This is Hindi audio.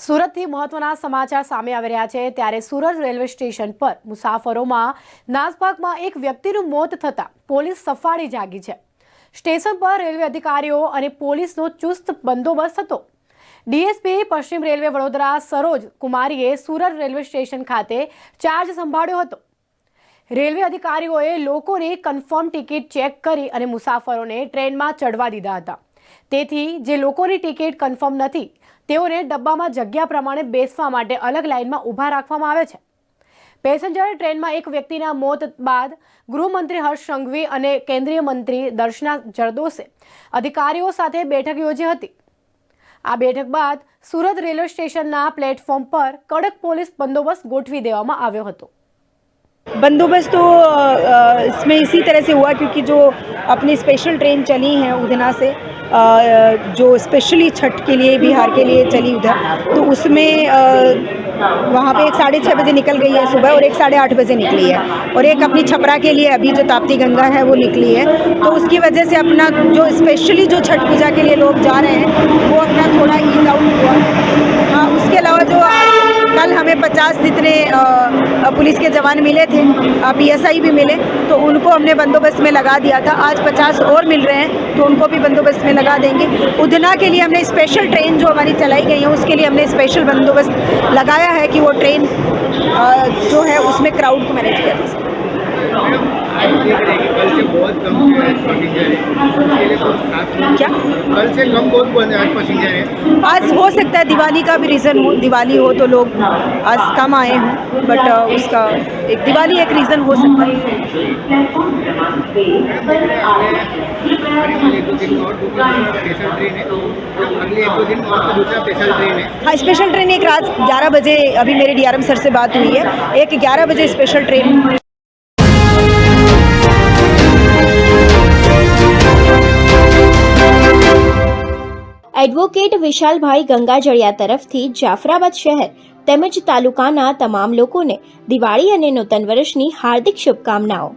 સુરતથી મહત્વના સમાચાર સામે આવી રહ્યા છે ત્યારે સુરત રેલવે સ્ટેશન પર મુસાફરોમાં નાસભાગમાં એક વ્યક્તિનું મોત થતા પોલીસ સફાળી જાગી છે। સ્ટેશન પર રેલવે અધિકારીઓ અને પોલીસનો ચુસ્ત બંદોબસ્ત હતો। ડીએસપી પશ્ચિમ રેલવે વડોદરા સરોજ કુમારીએ સુરત રેલવે સ્ટેશન ખાતે ચાર્જ સંભાળ્યો હતો। રેલવે અધિકારીઓએ લોકોની કન્ફર્મ ટિકિટ ચેક કરી અને મુસાફરોને ટ્રેનમાં ચડવા દીધા હતા। તેથી જે લોકોની ટિકિટ કન્ફર્મ નથી તેઓને ડબ્બામાં જગ્યા પ્રમાણે બેસવા માટે અલગ લાઇનમાં ઊભા રાખવામાં આવે છે। પેસેન્જર ટ્રેનમાં એક વ્યક્તિના મોત બાદ ગૃહમંત્રી હર્ષ સંઘવી અને કેન્દ્રીય મંત્રી દર્શના જરદોશે અધિકારીઓ સાથે બેઠક યોજી હતી। આ બેઠક બાદ સુરત રેલવે સ્ટેશનના પ્લેટફોર્મ પર કડક પોલીસ બંદોબસ્ત ગોઠવી દેવામાં આવ્યો હતો। बंदोबस्त तो इसमें इसी तरह से हुआ क्योंकि जो अपनी स्पेशल ट्रेन चली हैं उधना से जो स्पेशली छठ के लिए बिहार के लिए चली उधर, तो उसमें वहाँ पे एक 6:30 बजे निकल गई है सुबह और एक 8:30 बजे निकली है और एक अपनी छपरा के लिए अभी जो ताप्ती गंगा है वो निकली है। तो उसकी वजह से अपना जो स्पेशली जो छठ पूजा के लिए लोग जा रहे हैं वो अपना थोड़ा ईज आउट हुआ। हाँ, उसके अलावा जो कल हमें 50 जितने पुलिस के जवान मिले थे, PSI भी मिले, तो उनको हमने बंदोबस्त में लगा दिया था। आज 50 और मिल रहे हैं तो उनको भी बंदोबस्त में लगा देंगे। उधना के लिए हमने स्पेशल ट्रेन जो हमारी चलाई गई है उसके लिए हमने स्पेशल बंदोबस्त लगाया है कि वो ट्रेन जो है उसमें क्राउड को मैनेज किया जा सके। कल से बहुत कम पैसेंजर है, उसके लिए कुछ खास क्या कल से कम बहुत बंद आज पैसेंजर है। आज हो सकता है दिवाली का भी रीज़न हो, दिवाली हो तो लोग आज कम आए हों, बट उसका एक दिवाली एक रीज़न हो सकता है। स्पेशल ट्रेन है, अगले 1-2 दिन और तो दूसरा स्पेशल ट्रेन है। हाँ, स्पेशल ट्रेन एक रात 11 बजे, अभी मेरे DRM सर से बात हुई है, एक 11 बजे स्पेशल ट्रेन। એડવોકેટ વિશાલભાઈ ગંગાજળિયા તરફથી જાફરાબાદ શહેર તેમજ તાલુકાના તમામ લોકોને દિવાળી અને નૂતન વર્ષની હાર્દિક શુભકામનાઓ।